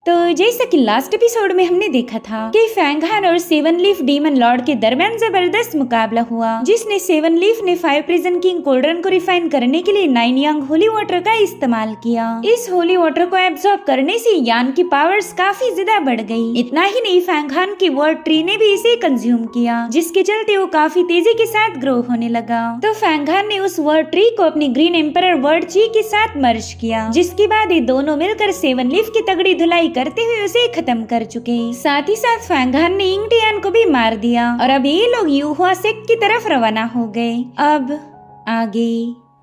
तो जैसा कि लास्ट एपिसोड में हमने देखा था कि फैंग हान और सेवन लीफ डीमन लॉर्ड के दरमियान जबरदस्त मुकाबला हुआ, जिसने सेवन लीफ ने फायर प्रिजन किंग कोल्ड्रन को रिफाइन करने के लिए 9 यांग होली वाटर का इस्तेमाल किया। इस होली वाटर को एब्जॉर्ब करने से यान की पावर्स काफी ज्यादा बढ़ गई। इतना ही नहीं, फैंग हान की वर्ड ट्री ने भी इसे कंज्यूम किया, जिसके चलते वो काफी तेजी के साथ ग्रो होने लगा। तो फैंग हान ने उस वर्ड ट्री को अपनी ग्रीन एम्परर वर्ड ची के साथ मर्ज किया, जिसके बाद ये दोनों मिलकर सेवन लीफ की तगड़ी धुलाई करते हुए उसे खत्म कर चुके। साथ ही साथ फैंग हान ने इंग टियान को भी मार दिया और अब ये लोग यूहुआ सेक्ट की तरफ रवाना हो गए। अब आगे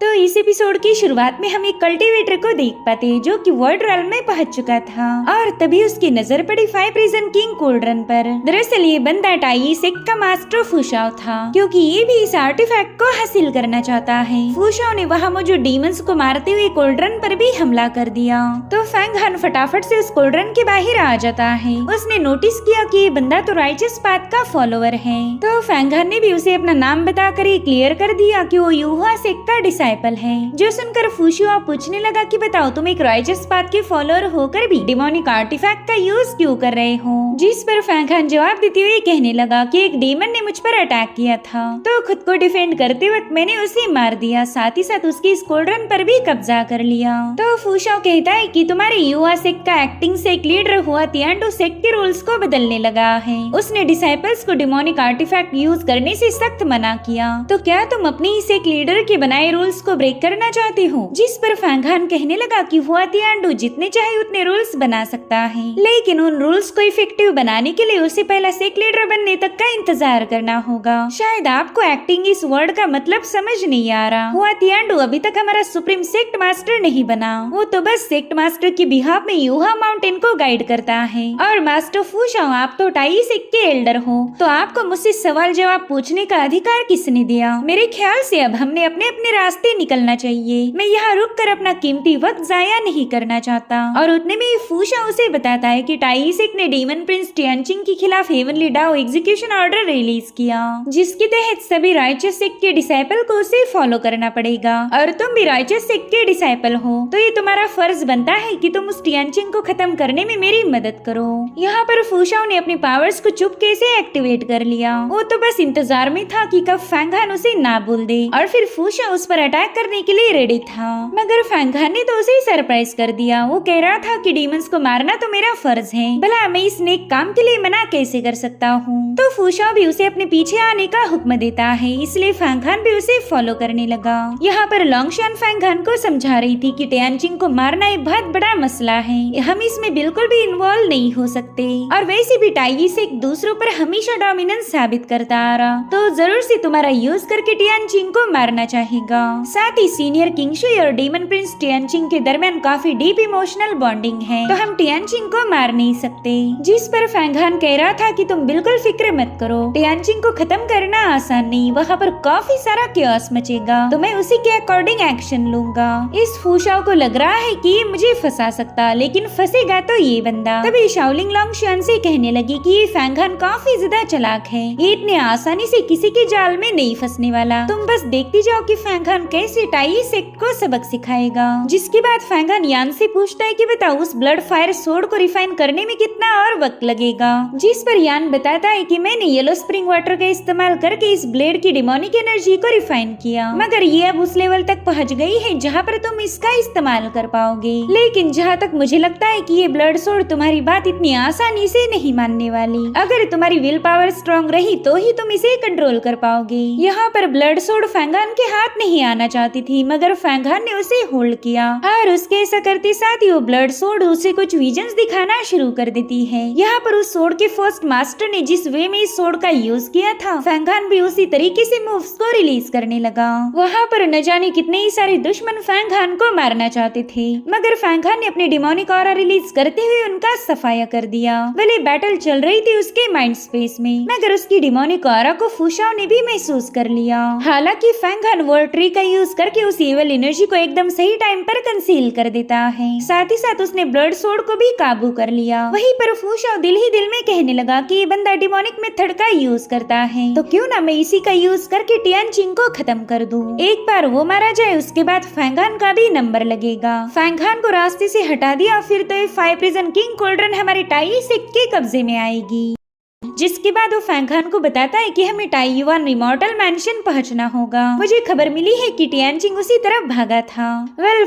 तो इस एपिसोड की शुरुआत में हम एक कल्टीवेटर को देख पाते जो कि वर्ल्ड रेल्म में पहुंच चुका था और तभी उसकी नजर पड़ी फायर प्रिजन किंग कोल्ड्रन पर। दरअसल ये बंदा टाई सेक्ट का मास्टर फुशाओ था, क्योंकि ये भी इस आर्टिफैक्ट को हासिल करना चाहता है। फुशाओ ने वहाँ मौजूद डीमंस को मारते हुए कोल्ड्रन पर भी हमला कर दिया। तो फैंग हान फटाफट से उस कोल्ड्रन के बाहर आ जाता है। उसने नोटिस किया कि ये बंदा तो राइचस पाथ का फॉलोवर है। तो फैंग हान ने भी उसे अपना नाम बताकर ये क्लियर कर दिया कि वो यूहुआ सेक्ट का डिसाइपल है। जो सुनकर फुशिओ पूछने लगा कि बताओ तुम एक राइचस पाथ के फॉलोअर होकर भी डिमोनिक आर्टिफैक्ट का यूज क्यों कर रहे हो। जिस पर फैंग हान जवाब देते हुए कहने लगा कि एक डीमन ने मुझ पर अटैक किया था, तो खुद को डिफेंड करते वक्त मैंने उसे मार दिया, साथ ही साथ उसकी स्क्वाड्रन पर भी कब्जा कर लिया। तो फुशिओ कहता है कि तुम्हारे यूहुआ सेक्ट का एक्टिंग से एक लीडर हुआ तियांडो सेक्ट के रूल्स को बदलने लगा है। उसने डिसाइपल्स को डिमोनिक आर्टिफैक्ट यूज करने से सख्त मना किया, तो क्या तुम अपनी इस एक लीडर के बनाए रूल्स को ब्रेक करना चाहते हो। जिस पर फैंग हान कहने लगा कि हुआ तियांडो जितने चाहे उतने रूल्स बना सकता है, लेकिन उन रूल्स को इफेक्टिव बनाने के लिए उसे पहला सेक्ट लीडर बनने तक का इंतजार करना होगा। शायद आपको एक्टिंग इस वर्ड का मतलब समझ नहीं आ रहा। हुआ तियांडो अभी तक हमारा सुप्रीम सेक्ट मास्टर नहीं बना, वो तो बस सेक्ट मास्टर के बिहाफ में यूहा माउंटेन को गाइड करता है। और मास्टर फुशाओ, आप तो टाई सेक्ट के एल्डर हो, तो आपको मुझसे सवाल जवाब पूछने का अधिकार किसने दिया। मेरे ख्याल से अब हमने अपने अपने रास्ते निकलना चाहिए। मैं यहाँ रुक कर अपना कीमती वक्त जाया नहीं करना चाहता। और उतने में फुशाओ उसे बताता है कि टाई सेक्ट ने डीमन प्रिंस टियानचिंग के खिलाफ heavenly Dao execution order release किया, जिसके तहत सभी राइचस सेक्ट के डिसाइपल को उसे फॉलो करना पड़ेगा। और तुम भी राइचस सेक्ट के डिसाइपल हो, तो ये तुम्हारा फर्ज बनता है कि तुम उस टियानचिंग को खत्म करने में मेरी मदद करो। यहाँ पर फुशाओ ने अपनी पावर्स को चुपके से एक्टिवेट कर लिया। वो तो बस इंतजार में था कि कब फैंग हान उसे ना बोल दे और फिर फुशाओ उस पर अटैक करने के लिए रेडी था। मगर फैंग हान ने तो उसे सरप्राइज कर दिया। वो कह रहा था कि डीमंस को मारना तो मेरा फर्ज है, भला मैं इस नेक काम के लिए मना कैसे कर सकता हूँ। तो फुशाओ भी उसे अपने पीछे आने का हुक्म देता है, इसलिए फैंग हान भी उसे फॉलो करने लगा। यहाँ पर लोंगशान फैंग हान को समझा रही थी कि टियानचिंग को मारना एक बहुत बड़ा मसला है, हम इसमें बिल्कुल भी इन्वॉल्व नहीं हो सकते। और वैसे भी टाई से एक दूसरों पर हमेशा डोमिनेंस साबित करता आ रहा, तो जरूर से तुम्हारा यूज करके टियानचिंग को मारना चाहेगा। साथ ही सीनियर किंग शुई और डीमन प्रिंस टियानचिंग के दरमियान काफी डीप इमोशनल बॉन्डिंग है, तो हम टियानचिंग को मार नहीं सकते। जिस पर फैंग हान कह रहा था कि तुम बिल्कुल फिक्र मत करो, टियानचिंग को खत्म करना आसान नहीं, वहाँ पर काफी सारा क्योस मचेगा, तो मैं उसी के अकॉर्डिंग एक्शन लूंगा। इस फुशाओ को लग रहा है कि ये मुझे फंसा सकता, लेकिन फंसेगा तो ये बंदा। तभी शाओलिंग लोंगशान से कहने लगी कि ये फैंग हान काफी ज्यादा चालाक है, ये इतने आसानी से किसी के जाल में नहीं फंसने वाला। तुम बस देखती जाओ कि फैंग हान कैसे टाई सेक्ट को सबक सिखाएगा। जिसके बाद फैंग हान यान से पूछता है कि बताओ उस ब्लड फायर सोर्ड को रिफाइन करने में कितना और वक्त लगेगा। जिस पर यान बताता है कि मैंने येलो स्प्रिंग वाटर का इस्तेमाल करके इस ब्लेड की डिमोनिक एनर्जी को रिफाइन किया, मगर ये अब उस लेवल तक पहुंच गई है जहाँ पर तुम इसका इस्तेमाल कर पाओगे। लेकिन जहाँ तक मुझे लगता है कि ये ब्लड सोर्ड तुम्हारी बात इतनी आसानी से नहीं मानने वाली। अगर तुम्हारी विल पावर स्ट्रॉन्ग रही तो ही तुम इसे कंट्रोल कर पाओगे। यहाँ पर ब्लड सोर्ड फैंग हान के हाथ नहीं आना चाहती थी, मगर फैंग हान ने उसे होल्ड किया और उसके ऐसा करते साथ ही वो ब्लड सोर्ड उसे कुछ विजन्स दिखाना शुरू कर देती है। यहाँ पर उस सोर्ड के फर्स्ट मास्टर ने जिस वे में इस सोर्ड का यूज किया था, फैंग हान भी उसी तरीके से मूव्स को रिलीज करने लगा। वहाँ पर न जाने कितने ही सारे दुश्मन फैंग हान को मारना चाहते थे, मगर फैंग हान ने अपनी डिमोनिक ऑरा रिलीज करते हुए उनका सफाया कर दिया। भले बैटल चल रही थी उसके माइंड स्पेस में, मगर उसकी डिमोनिक ऑरा को फुशाओ ने भी महसूस कर लिया। हालांकि फैंग हान वर्ड ट्री का यूज करके उस एविल एनर्जी को एकदम सही टाइम पर कंसील कर देता है। साथ ही साथ उसने ब्लड सोर्ड को भी काबू कर लिया। वहीं पर फू शाओ दिल ही दिल में कहने लगा कि ये बंदा डिमोनिक मेथड का यूज करता है, तो क्यों ना मैं इसी का यूज करके टियानचिंग को खत्म कर दूं। एक बार वो मारा जाए उसके बाद फैंगहान का भी नंबर लगेगा। फैंगहान को रास्ते से हटा दिया, फिर तो ये 5 प्रिजन किंग कोल्ड्रन हमारे टाई सेक्ट के कब्जे में आएगी। जिसके बाद वो फैंगहान को बताता है कि हमें टाइयुआन इमॉर्टल मैंशन पहुंचना होगा। मुझे खबर मिली है कि टियानचिंग उसी तरफ भागा था।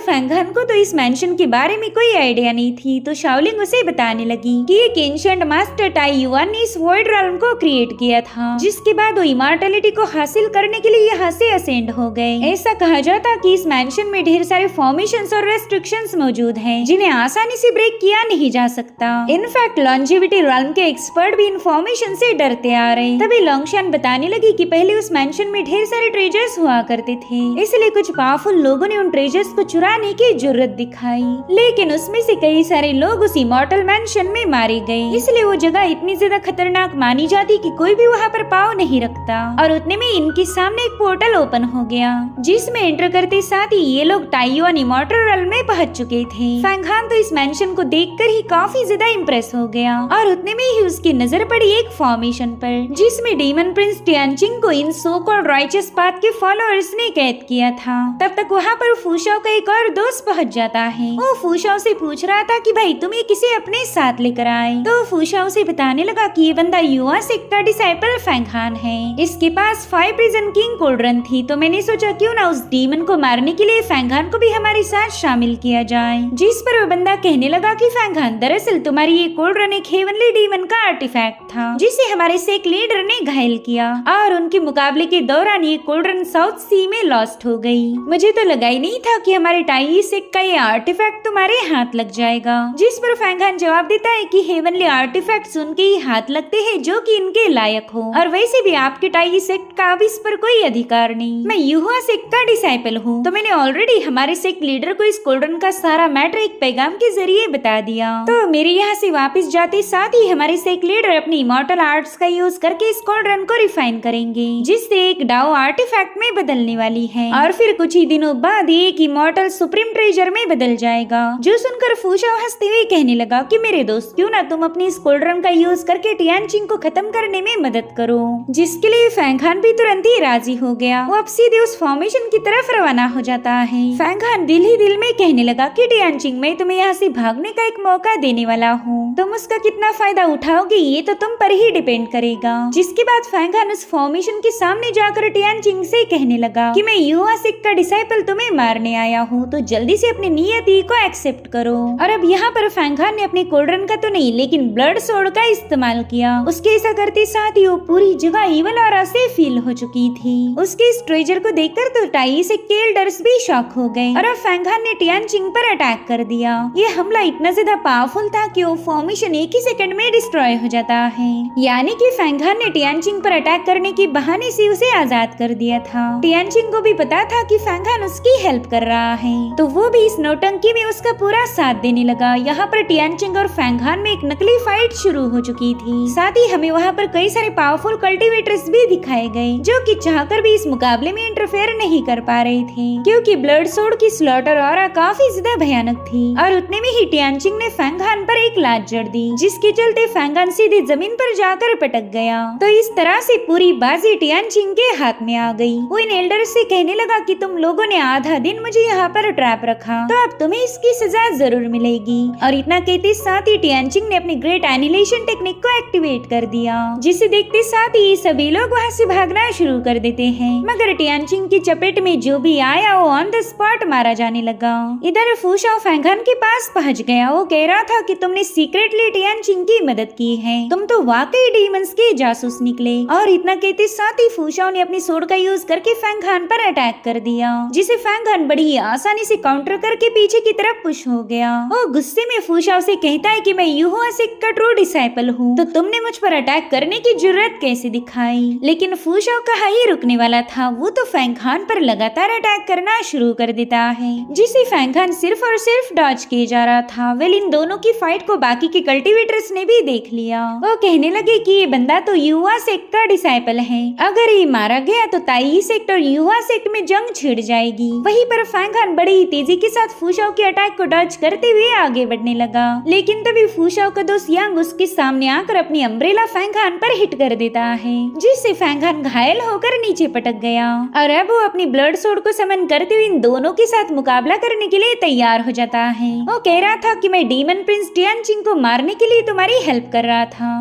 फैंगहान को तो इस मैंशन के बारे में कोई आइडिया नहीं थी, तो शाओलिंग उसे बताने लगी कि एक एंशिएंट मास्टर टाइयुआन ने इस वॉइड रेल्म को क्रिएट किया था, जिसके बाद वो इमॉर्टलिटी को हासिल करने के लिए यहाँ से असेंड हो गए। ऐसा कहा जाता कि इस मैंशन में ढेर सारे फॉर्मेशंस और रेस्ट्रिक्शंस मौजूद हैं, जिन्हें आसानी से ब्रेक किया नहीं जा सकता। इनफैक्ट लॉन्जेविटी रेल्म के एक्सपर्ट भी इन्फॉर्मेशन से डरते आ रहे। तभी लोंगशान बताने लगी कि पहले उस मैंशन में ढेर सारे ट्रेजर्स हुआ करते थे, इसलिए कुछ पावरफुल लोगों ने उन ट्रेजर्स को चुराने की जरूरत दिखाई, लेकिन उसमें से कई सारे लोग उस इमॉर्टल मैंशन में मारे गए। इसलिए वो जगह इतनी ज्यादा खतरनाक मानी जाती कि कोई भी वहाँ पर पाँव नहीं रखता। और उतने में इनके सामने एक पोर्टल ओपन हो गया, जिसमें एंटर करते साथ ही ये लोग टाइयुआन इमॉर्टल रेल्म में पहुंच चुके थे। फैंगहान तो इस मैंशन को देखकर ही काफी ज्यादा इम्प्रेस हो गया, और उतने में ही उसकी नजर पड़ी एक फॉर्मेशन पर, जिसमें डीमन प्रिंस टियानचिंग को इन सो कॉल्ड राइचियस पाथ के फॉलोअर्स ने कैद किया था। तब तक वहाँ पर फू शाओ का एक और दोस्त पहुँच जाता है। वो फू शाओ से पूछ रहा था कि भाई तुम ये किसे अपने साथ लेकर आए, तो फू शाओ से बताने लगा कि ये बंदा युवा सेक्ट का डिसाइपल फैंगहान है। इसके पास 5 प्रिजन किंग कोल्ड्रन थी, तो मैंने सोचा क्यों ना उस डीमन को मारने के लिए फैंगहान को भी हमारे साथ शामिल किया जाए। जिस पर वो बंदा कहने लगा कि फैंगहान दरअसल तुम्हारी ये कोल्ड्रन एक हेवनली डीमन का आर्टिफैक्ट था, जिसे हमारे सेक्ट लीडर ने घायल किया, और उनके मुकाबले के दौरान ये कोल्ड्रन साउथ सी में लॉस्ट हो गई। मुझे तो लगा ही नहीं था कि हमारे टाई सेक्ट का ये आर्टिफैक्ट तुम्हारे हाथ लग जाएगा। जिस पर फैंगहान जवाब देता है कि हेवनली आर्टिफैक्ट्स उनके ही हाथ लगते हैं जो कि इनके लायक हो, और वैसे भी आपके टाई सेक्ट का अब इस पर कोई अधिकार नहीं। मैं युवा सेक्ट का डिसाइपल हूँ, तो मैंने ऑलरेडी हमारे सेक्ट लीडर को इस कोल्ड्रन का सारा मैटर एक पैगाम के जरिए बता दिया। तो मेरे यहाँ से वापस जाते साथ ही हमारे सेक्ट लीडर अपनी इमॉर्टल आर्ट्स का यूज करके इस कोल्ड्रन को रिफाइन करेंगे, जिससे एक डाओ आर्टिफैक्ट में बदलने वाली है, और फिर कुछ ही दिनों बाद एक इमॉर्टल सुप्रीम ट्रेजर में बदल जाएगा। जो सुनकर फू शाओ हंसते हुए कहने लगा कि मेरे दोस्त क्यों ना तुम अपनी इस कोल्ड्रन का यूज करके टियानचिंग को खत्म करने में मदद करो, जिसके लिए फैंगहान भी तुरंत ही राजी हो गया। वो अब सीधे उस फॉर्मेशन की तरफ रवाना हो जाता है। फैंगहान दिल ही दिल में कहने लगा कि टियानचिंग मैं तुम्हें यहाँ से भागने का एक मौका देने वाला हूँ, तुम उसका कितना फायदा उठाओगे ये तो तुम पर ही डिपेंड करेगा। जिसके बाद फैंगहान उस फॉर्मेशन के सामने जाकर टियानचिंग से कहने लगा कि मैं युवा सेक्ट का डिसाइपल तुम्हें मारने आया हूँ, तो जल्दी से अपनी नियति को एक्सेप्ट करो। और अब यहाँ पर फैंगहान ने अपने कोल्ड्रन का तो नहीं लेकिन ब्लड सोर्ड का इस्तेमाल किया। उसके ऐसा करते साथ ही वो पूरी जगह ईवल ऑरा से फील हो चुकी थी। उसके इस ट्रेजर को देखकर तो टाई सेक्ट के एल्डर्स भी शॉक हो गए, और अब फैंगहान ने टियानचिंग पर अटैक कर दिया। ये हमला इतना ज्यादा पावरफुल था कि वो फॉर्मेशन एक ही सेकंड में डिस्ट्रॉय हो जाता है। यानी कि फैंगहान ने टियानचिंग पर अटैक करने के बहाने से उसे आजाद कर दिया था। टियानचिंग को भी पता था कि फैंगहान उसकी हेल्प कर रहा है, तो वो भी इस नौटंकी में उसका पूरा साथ देने लगा। यहाँ पर टियानचिंग और फैंगहान में एक नकली फाइट शुरू हो चुकी थी। साथ ही हमें वहाँ पर कई सारे पावरफुल कल्टीवेटर्स भी दिखाए गए, जो कि चाहकर भी इस मुकाबले में इंटरफेयर नहीं कर पा रहे थे, क्योंकि ब्लड सोर्ड की स्लॉटर ऑरा काफी ज्यादा भयानक थी। और उतने में ही टियानचिंग ने फैंगहान पर एक लात जड़ दी, जिसके चलते फैंगहान सीधे जमीन पर जाकर पटक गया। तो इस तरह से पूरी बाजी टियानचिंग के हाथ में आ गई। वो इन एल्डर से कहने लगा कि तुम लोगों ने आधा दिन मुझे यहाँ पर ट्रैप रखा, तो अब तुम्हें इसकी सजा जरूर मिलेगी। और इतना कहते साथ ही टियानचिंग ने अपनी ग्रेट एनिलेशन टेक्निक को एक्टिवेट कर दिया, जिसे देखते साथ ही सभी लोग वहाँ से भागना शुरू कर देते हैं। मगर टियानचिंग की चपेट में जो भी आया वो ऑन द स्पॉट मारा जाने लगा। इधर फू शाओ फैंगहान के पास पहुँच गया। वो कह रहा था कि तुमने सीक्रेटली टियानचिंग की मदद की है, तुम तो वाकई डीमंस के जासूस निकले। और इतना कहते साथ ही फू शाओ ने अपनी सोर्ड का यूज करके फैंगहान पर अटैक कर दिया, जिसे फैंगहान बड़ी आसानी से काउंटर करके पीछे की तरफ पुश हो गया। वो गुस्से में फू शाओ से कहता है कि मैं युवा सेक्ट का ट्रू डिसाइपल हूँ, तो तुमने मुझ पर अटैक करने की जरूरत कैसे दिखाई। लेकिन फू शाओ कहाँ ही रुकने वाला था, वो तो फैंगहान पर लगातार अटैक करना शुरू कर देता है, जिसे फैंगहान सिर्फ और सिर्फ डॉज किए जा रहा था। वेल इन दोनों की फाइट को बाकी के कल्टीवेटर्स ने भी देख लिया। वो कहने लगे कि ये बंदा तो युवा सेक्ट का डिसाइपल है, अगर ये मारा गया तो ताई सेक्ट और युवा सेक्ट में जंग छिड़ जाएगी। वहीं पर फैंग हान बड़ी ही तेजी के साथ फूशाओ के अटैक को डॉज करते हुए आगे बढ़ने लगा, लेकिन तभी फूशाओ का दोस्त यांग उसके सामने आकर अपनी अम्ब्रेला फैंग हान पर हिट कर देता है, जिससे फैंग हान घायल होकर नीचे पटक गया। और अब वो अपनी ब्लड सोर्ड को समन करते हुए इन दोनों के साथ मुकाबला करने के लिए तैयार हो जाता है। वो कह रहा था कि मैं डीमन प्रिंस टियानचिंग को मारने के लिए तुम्हारी हेल्प कर रहा था,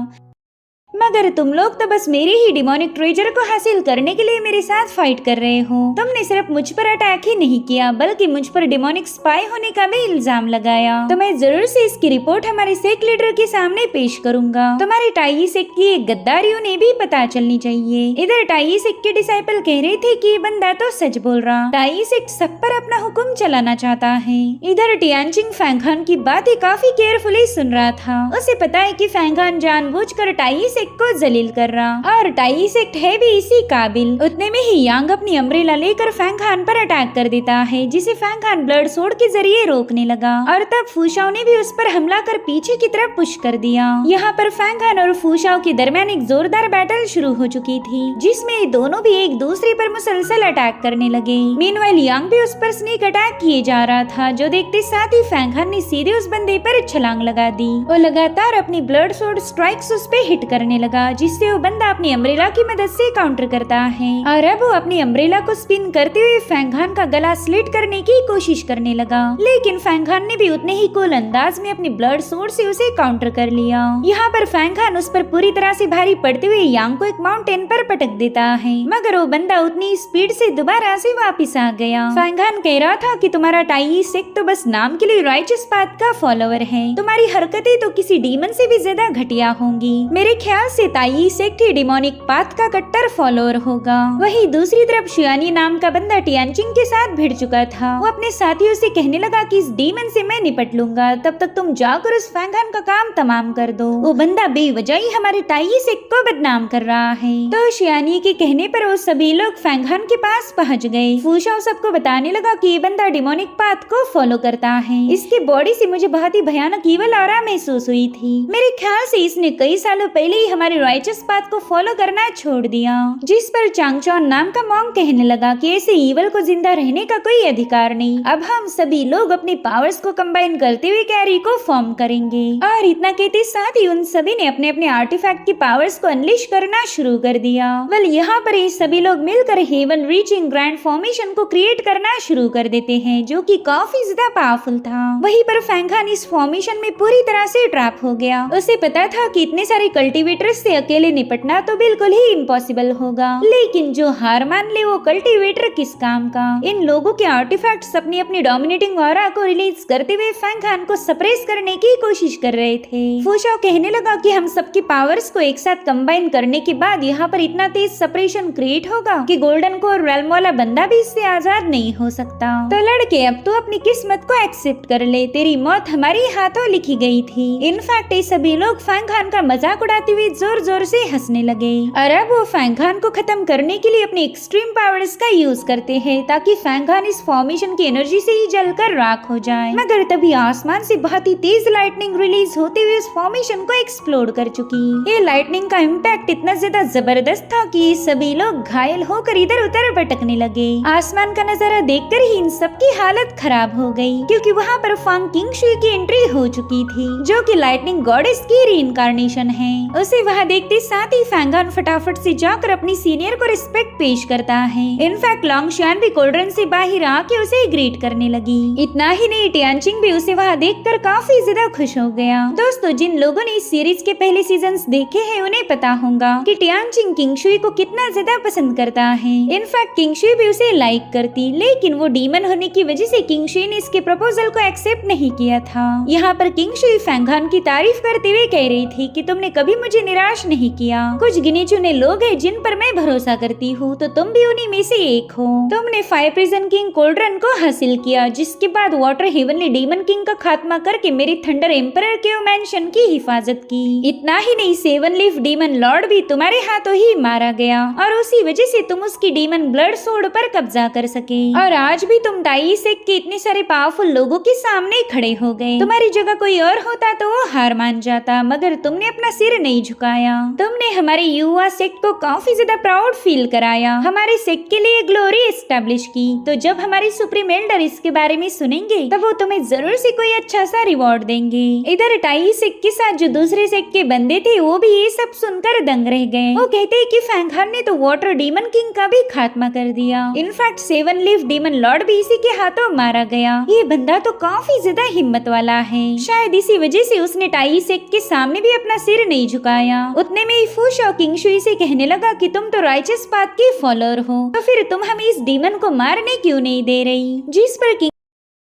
मगर तुम लोग तो बस मेरे ही डिमोनिक ट्रेजर को हासिल करने के लिए मेरे साथ फाइट कर रहे हो। तुमने सिर्फ मुझ पर अटैक ही नहीं किया बल्कि मुझ पर डिमोनिक स्पाई होने का भी इल्जाम लगाया। तो मैं जरूर से इसकी रिपोर्ट हमारे सेक्ट लीडर के सामने पेश करूंगा। तुम्हारी टाई सेक्ट की एक गद्दारी उन्हें भी पता चलनी चाहिए। इधर टाई सेक्ट के डिसाइपल कह रहे थे कि ये बंदा तो सच बोल रहा, टाई सेक्ट सब पर अपना हुक्म चलाना चाहता है। इधर टियानचिंग फैंग हान की बातें काफी केयरफुली सुन रहा था। उसे पता है कि फैंग हान जानबूझकर टाई सेक्ट को जलील कर रहा और टाई सेक्ट है भी इसी काबिल। उतने में ही यांग अपनी अम्ब्रेला लेकर फैंग हान पर अटैक कर देता है, जिसे फैंग हान ब्लड सोर्ड के जरिए रोकने लगा और तब फूशाओ ने भी उस पर हमला कर पीछे की तरफ पुश कर दिया। यहाँ पर फैंग हान और फूशाओ के दरमियान एक जोरदार बैटल शुरू हो चुकी थी, जिसमें दोनों भी एक दूसरे पर मुसलसल अटैक करने लगे। मीनवाइल यांग भी उस पर स्नेक अटैक किए जा रहा था, जो देखते साथ ही फैंग हान ने सीधे उस बंदे पर छलांग लगा दी। वो लगातार अपनी ब्लड सोर्ड स्ट्राइक्स उस पे हिट करने लगा, जिससे वो बंदा अपनी अम्ब्रेला की मदद से काउंटर करता है और अब वो अपनी अम्ब्रेला को स्पिन करते हुए फैंग हान का गला स्लिट करने की कोशिश करने लगा, लेकिन फैंग हान ने भी उतने ही कूल अंदाज में अपनी ब्लड सोर्ड से उसे काउंटर कर लिया। यहाँ पर फैंग हान उस पर पूरी तरह से भारी पड़ते हुए यांग को एक माउंटेन पर पटक देता है, मगर वो बंदा उतनी स्पीड से दोबारा से वापिस आ गया। फैंग हान कह रहा था कि तुम्हारा टाई सेक्ट तो बस नाम के लिए राइचस पाथ का फॉलोअर है, तुम्हारी हरकतें तो किसी डीमन से भी ज्यादा घटिया होंगी। मेरे ख्याल से ताई सेक्ट ही डिमोनिक पाथ का कट्टर फॉलोअर होगा। वहीं दूसरी तरफ शियानी नाम का बंदा टियानचिंग के साथ भिड़ चुका था। वो अपने साथियों से कहने लगा कि इस डीमन से मैं निपट लूंगा, तब तक तुम जाकर उस फैंग हान का काम तमाम कर दो। वो बंदा बेवजह ही हमारे ताई सेक्ट को बदनाम कर रहा है। तो शियानी के कहने पर वो सभी लोग फैंग हान के पास पहुँच गए। फूशाओ सबको बताने लगा कि ये बंदा डिमोनिक पाथ को फॉलो करता है। इसके बॉडी से मुझे बहुत ही भयानक ईवल ऑरा महसूस हुई थी। मेरे ख्याल से इसने कई सालों पहले ही हमारे राइचस पाथ को फॉलो करना छोड़ दिया। जिस पर चांगचॉन नाम का मॉन्क कहने लगा कि ऐसे ईवल को जिंदा रहने का कोई अधिकार नहीं। अब हम सभी लोग अपनी पावर्स को कंबाइन करते हुए कैरी को फॉर्म करेंगे। और इतना कहते साथ ही उन सभी ने अपने अपने आर्टिफैक्ट की पावर्स को अनलिश करना शुरू कर दिया। वेल यहाँ पर ये सभी लोग मिलकर हेवन रीचिंग ग्रैंड फॉर्मेशन को क्रिएट करना शुरू कर देते हैं, जो कि काफी ज्यादा पावरफुल था। वहीं पर फैंग हान इस फॉर्मेशन में पूरी तरह से ट्रैप हो गया। उसे पता था कि इतने सारे कल्टीवेटर्स से अकेले निपटना तो बिल्कुल ही इम्पॉसिबल होगा, लेकिन जो हार मान ले वो कल्टीवेटर किस काम का। इन लोगों के आर्टिफैक्ट्स अपनी अपनी डोमिनेटिंग ऑरा को रिलीज करते हुए फैंग हान को सप्रेस करने की कोशिश कर रहे थे। फूशाओ कहने लगा कि हम सबकी पावर्स को एक साथ कंबाइन करने के बाद यहाँ पर इतना तेज सपरेशन क्रिएट होगा कि गोल्डन कोर रेल्म वाला बंदा भी इससे आजाद नहीं हो सकता। तो लड़के अब तो अपनी किस्मत को एक्सेप्ट कर ले, तेरी मौत हमारी हाथों लिखी गई थी। इनफैक्ट ये सभी लोग फैंग हान का मजाक उड़ाते हुए जोर जोर से हंसने लगे और अब वो फैंग हान को खत्म करने के लिए अपनी एक्सट्रीम पावर्स का यूज करते हैं, ताकि फैंग हान इस फॉर्मेशन की एनर्जी से ही जलकर राख हो जाए। मगर तभी आसमान से बहुत ही तेज लाइटनिंग रिलीज होते हुए इस फॉर्मेशन को एक्सप्लोड कर चुकी। ये लाइटनिंग का इम्पैक्ट इतना ज्यादा जबरदस्त था कि सभी लोग घायल होकर इधर उधर भटकने लगे। आसमान का नजारा देखकर ही इन सबकी हालत खराब हो गई, क्योंकि वहाँ पर फांग किंगशुई की एंट्री हो चुकी थी, जो कि लाइटनिंग गॉडेस की रीइंकार्नेशन है। उसे वहाँ देखते साथ ही फैंग हान फटाफट से जाकर अपनी सीनियर को रिस्पेक्ट पेश करता है। इनफैक्ट लॉन्गशियान भी कोल्ड्रन से बाहर आके उसे ग्रीट करने लगी। इतना ही नहीं, टियानचिंग भी उसे वहाँ देखकर काफी ज्यादा खुश हो गया। दोस्तों, जिन लोगों ने इस सीरीज के पहले सीजन्स देखे हैं उन्हें पता होगा कि टियानचिंग किंगशुई को कितना ज्यादा पसंद करता है। इनफैक्ट किंगशुई भी उसे लाइक करती, लेकिन वो डीमन होने की वजह से किंगशुई ने इसके प्रपोजल को एक्सेप्ट नहीं किया था। यहाँ पर किंगशुई फैंग हान की तारीफ करते हुए कह रही थी कि तुमने कभी मुझे निराश नहीं किया। कुछ गिने चुने लोग हैं जिन पर मैं भरोसा करती हूँ, तो तुम भी उन्हीं में से एक हो। तुमने फायर प्रिजन किंग कोल्ड्रन को हासिल किया, जिसके बाद वाटर हेवनली डीमन किंग का खात्मा करके मेरी थंडर एम्परर के मैंशन की हिफाजत की। इतना ही नहीं, सेवन लीफ डीमन लॉर्ड भी तुम्हारे हाथों ही मारा गया और उसी वजह से तुम उसकी डीमन ब्लड सोर्ड पर कब्जा कर सके। और आज भी तुम टाई सेक्ट के इतने सारे पावरफुल लोगों के सामने खड़े हो गए। तुम्हारी जगह कोई और होता तो वो हार मान जाता, मगर तुमने अपना सिर नहीं झुकाया। तुमने हमारे युवा सेक्ट को काफी ज्यादा प्राउड फील कराया, हमारे सेक्ट के लिए ग्लोरी एस्टेब्लिश की। तो जब हमारे सुप्रीम एल्डर इसके बारे में सुनेंगे तब वो तुम्हें जरूर से कोई अच्छा सा रिवॉर्ड देंगे। इधर टाई सेक्ट के साथ जो दूसरे सेक्ट के बंदे थे वो भी ये सब सुनकर दंग रह गए। वो कहते हैं कि फैंग हान ने तो वाटर डीमन किंग का भी खात्मा कर दिया। In fact seven leaf demon Lord भी इसी के हाथों मारा गया। ये बंदा तो काफी ज्यादा हिम्मत वाला है, शायद इसी वजह से उसने टाई सेक्ट के सामने भी अपना सिर नहीं झुकाया। उतने में ही फूश और किंगशुई से कहने लगा कि तुम तो राइचस पाथ की फॉलोअर हो, तो फिर तुम हमें इस डीमन को मारने क्यों नहीं दे रही। जिस पर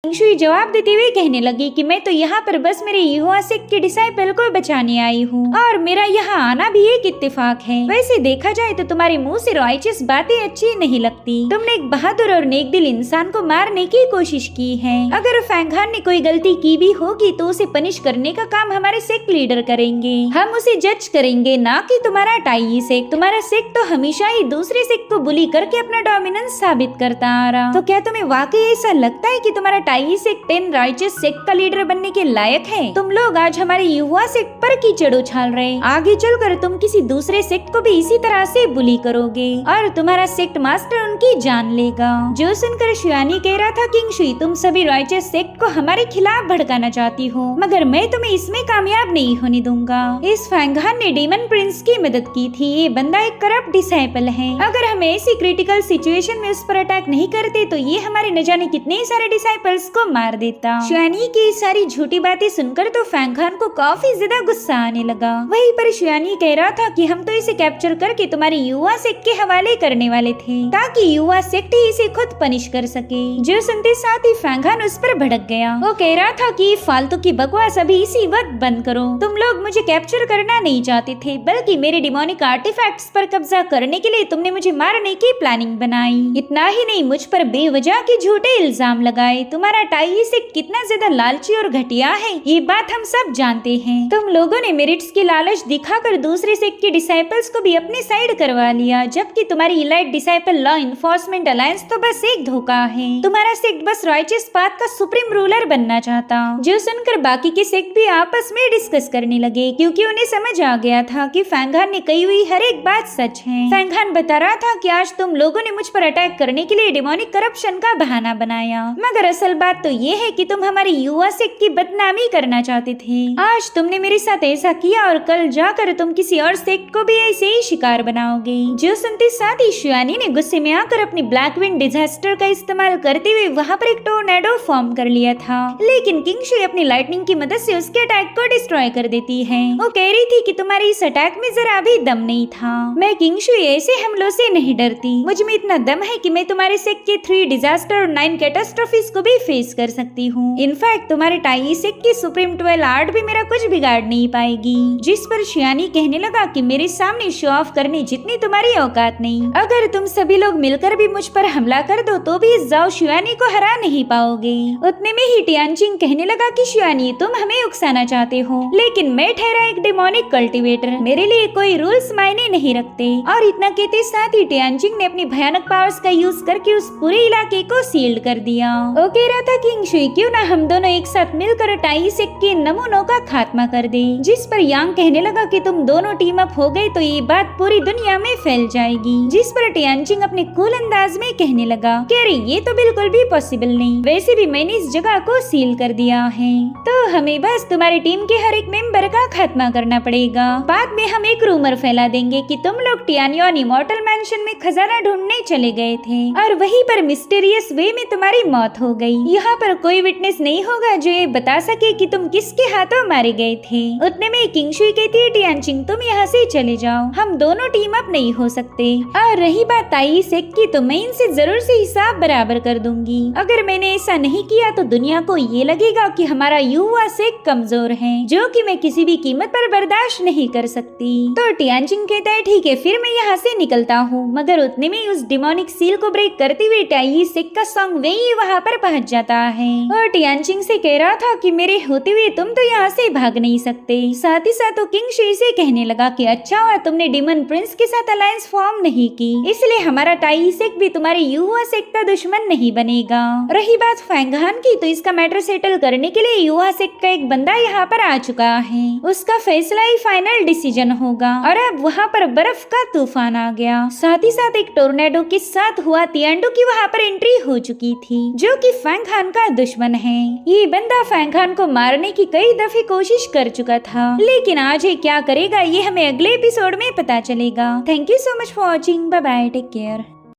किंगशुई जवाब देते हुए कहने लगी कि मैं तो यहाँ पर बस मेरे युवा सेक्ट के डिसाइपल को बचाने आई हूँ और मेरा यहाँ आना भी एक इत्तेफाक है। वैसे देखा जाए तो तुम्हारे मुंह से रॉयचस बातें अच्छी नहीं लगती। तुमने एक बहादुर और नेक दिल इंसान को मारने की कोशिश की है। अगर फैंग हान ने कोई गलती की भी होगी तो उसे पनिश करने का काम हमारे सेक्ट लीडर करेंगे। हम उसे जज करेंगे, ना कि तुम्हारा टाई सेक्ट। तुम्हारा सेक्ट तो हमेशा ही दूसरे सेक्ट को बुली करके अपना डोमिनेंस साबित करता आ रहा। तो क्या तुम्हें वाकई ऐसा लगता है कि तुम्हारा टाई सेक्ट 10 राइचस सेक्ट का लीडर बनने के लायक है? तुम लोग आज हमारे युवा सेक्ट पर कीचड़ उछाल रहे, आगे चलकर तुम किसी दूसरे सेक्ट को भी इसी तरह से बुली करोगे और तुम्हारा सेक्ट मास्टर उनकी जान लेगा। जो सुनकर शियानी कह रहा था किंगशुई तुम सभी राइचस सेक्ट को हमारे खिलाफ भड़काना चाहती हो, मगर मैं तुम्हें इसमें कामयाब नहीं होने दूंगा। इस फैंग हान ने डीमन प्रिंस की मदद की थी। ये बंदा एक करप्ट डिसाइपल है। अगर हम ऐसी क्रिटिकल सिचुएशन में उस पर अटैक नहीं करते तो ये हमारे न जाने कितने सारे डिसाइपल्स को मार देता। शियानी की सारी झूठी बातें सुनकर तो फैंग हान को काफी ज्यादा गुस्सा आने लगा। वहीं पर शियानी कह रहा था कि हम तो इसे कैप्चर करके तुम्हारे युवा सेक्ट के हवाले करने वाले थे ताकि युवा सेक्ट ही इसे खुद पनिश कर सके। जो सुनते साथ ही फैंग हान उस पर भड़क गया। वो कह रहा था कि फालतू की बकवास अभी इसी वक्त बंद करो। तुम लोग मुझे कैप्चर करना नहीं चाहते थे, बल्कि मेरे डिमोनिक आर्टिफैक्ट्स पर कब्जा करने के लिए तुमने मुझे मारने की प्लानिंग बनाई। इतना ही नहीं, मुझ पर बेवजह के झूठे इल्जाम लगाए। तुम्हारा टाई सेक्ट कितना ज्यादा लालची और घटिया है ये बात हम सब जानते हैं। तुम लोगों ने मेरिट्स की लालच दिखाकर दूसरे सेक्ट के डिसाइपल्स को भी अपनी साइड करवा लिया, जबकि तुम्हारी elite disciple law enforcement alliance तो बस एक धोखा है। तुम्हारा सेक्ट बस राइचस पाथ का सुप्रीम रूलर बनना चाहता। जो सुनकर बाकी के सेक्ट भी आपस में डिस्कस करने लगे, क्योंकि उन्हें समझ आ गया था कि फैंग हान ने कही हुई हर एक बात सच है। फैंग हान बता रहा था कि आज तुम लोगों ने मुझ पर अटैक करने के लिए डिमोनिक करप्शन का बहाना बनाया, मगर असल बात तो ये है कि तुम हमारे युवा सेक्ट की बदनामी करना चाहते थे। आज तुमने मेरे साथ ऐसा किया और कल जाकर तुम किसी और सेक्ट को भी ऐसे ही शिकार बनाओगे। जो सुनते साथ ही शियानी ने गुस्से में आकर अपनी ब्लैक विंड डिजास्टर का इस्तेमाल करते हुए वहाँ पर एक टोर्नेडो फॉर्म कर लिया था, लेकिन किंगशुई अपनी लाइटनिंग की मदद से उसके अटैक को डिस्ट्रॉय कर देती है। वो कह रही थी कि तुम्हारे इस अटैक में जरा भी दम नहीं था। मैं किंगशुई ऐसे हमलों से नहीं डरती, मुझ में इतना दम है कि मैं तुम्हारे सेक्ट के 3 डिजास्टर और 9 कैटास्ट्रोफीज को भी फेस कर सकती हूँ। इनफैक्ट तुम्हारे टाई सेक्ट की सुप्रीम 12 आर्ट भी मेरा कुछ बिगाड़ नहीं पाएगी। जिस पर शियानी कहने लगा कि मेरे सामने शो ऑफ करने जितनी तुम्हारी औकात नहीं। अगर तुम सभी लोग मिलकर भी मुझ पर हमला कर दो तो भी इस जाओ शियानी को हरा नहीं पाओगे। उतने में ही टियानचिंग कहने लगा कि शियानी तुम हमें उकसाना चाहते हो, लेकिन मैं ठहरा एक डिमोनिक कल्टीवेटर, मेरे लिए कोई रूल्स मायने नहीं रखते। और इतना कहते साथ ही टियानचिंग ने अपनी भयानक पावर्स का यूज करके उस पूरे इलाके को सील्ड कर दिया। वो कह रहा था किंगशुई क्यों ना हम दोनों एक साथ मिलकर टाई सेक्ट के नमूनों का खात्मा कर दे। जिस पर यांग कहने लगा कि तुम दोनों टीम अप हो गए तो ये बात पूरी दुनिया में फैल जाएगी। जिस पर टियानचिंग अपने कूल अंदाज में कहने लगा कि अरे ये तो बिल्कुल भी पॉसिबल नहीं, वैसे भी मैंने इस जगह को सील कर दिया है, तो हमें बस तुम्हारी टीम के हर एक मेंबर का खात्मा करना पड़ेगा। बाद में हम एक रूमर फैला देंगे कि तुम लोग टियानियन इमॉर्टल मैंशन में खजाना ढूंढने चले गए थे और वहीं पर मिस्टीरियस वे में तुम्हारी मौत हो गई। यहाँ पर कोई विटनेस नहीं होगा जो ये बता सके कि तुम किसके हाथों मारे गए थे। उतने में किंगशुई कहती है टियानचिंग तुम यहाँ से चले जाओ, हम दोनों टीम अप नहीं हो सकते। और रही बात टाई सेक्ट की तो मैं इनसे जरूर से हिसाब बराबर कर दूंगी। अगर मैंने ऐसा नहीं किया तो दुनिया को ये लगेगा कि हमारा युवा सेक्ट कमजोर है, जो कि मैं किसी भी कीमत पर बर्दाश्त नहीं कर सकती। तो टियानचिंग कहता है ठीक है फिर मैं यहाँ से निकलता हूँ, मगर उतने में उस डिमोनिक सील को ब्रेक करते हुए टाई सेक्ट का सॉन्ग वही वहाँ पर पहुँच जाता है और टियानचिंग से कह रहा था कि मेरे होते हुए तुम तो यहाँ से भाग नहीं सकते। साथ ही साथ वो किंग शी से कहने लगा कि अच्छा हुआ तुमने डीमन प्रिंस के साथ अलायंस फॉर्म नहीं की, इसलिए हमारा टाई सेक्ट भी तुम्हारे युवा सेक्ट का दुश्मन नहीं बनेगा। रही बात फैंगहान की, तो इसका मैटर सेटल करने के लिए युवा सेक्ट का एक बंदा यहाँ पर आ चुका है। उसका फैसला ही फाइनल डिसीजन होगा। और अब वहाँ पर बर्फ का तूफान आ गया। साथ ही साथ एक टोर्नेडो के साथ हुआ तियांडो की वहाँ पर एंट्री हो चुकी थी, जो कि फैंगहान का दुश्मन है। ये बंदा फैंगहान को मारने की कई दफे कोशिश कर चुका था, लेकिन आज ये क्या करेगा ये हमें अगले एपिसोड में पता चलेगा। Thank you so much for watching. Bye bye, take care.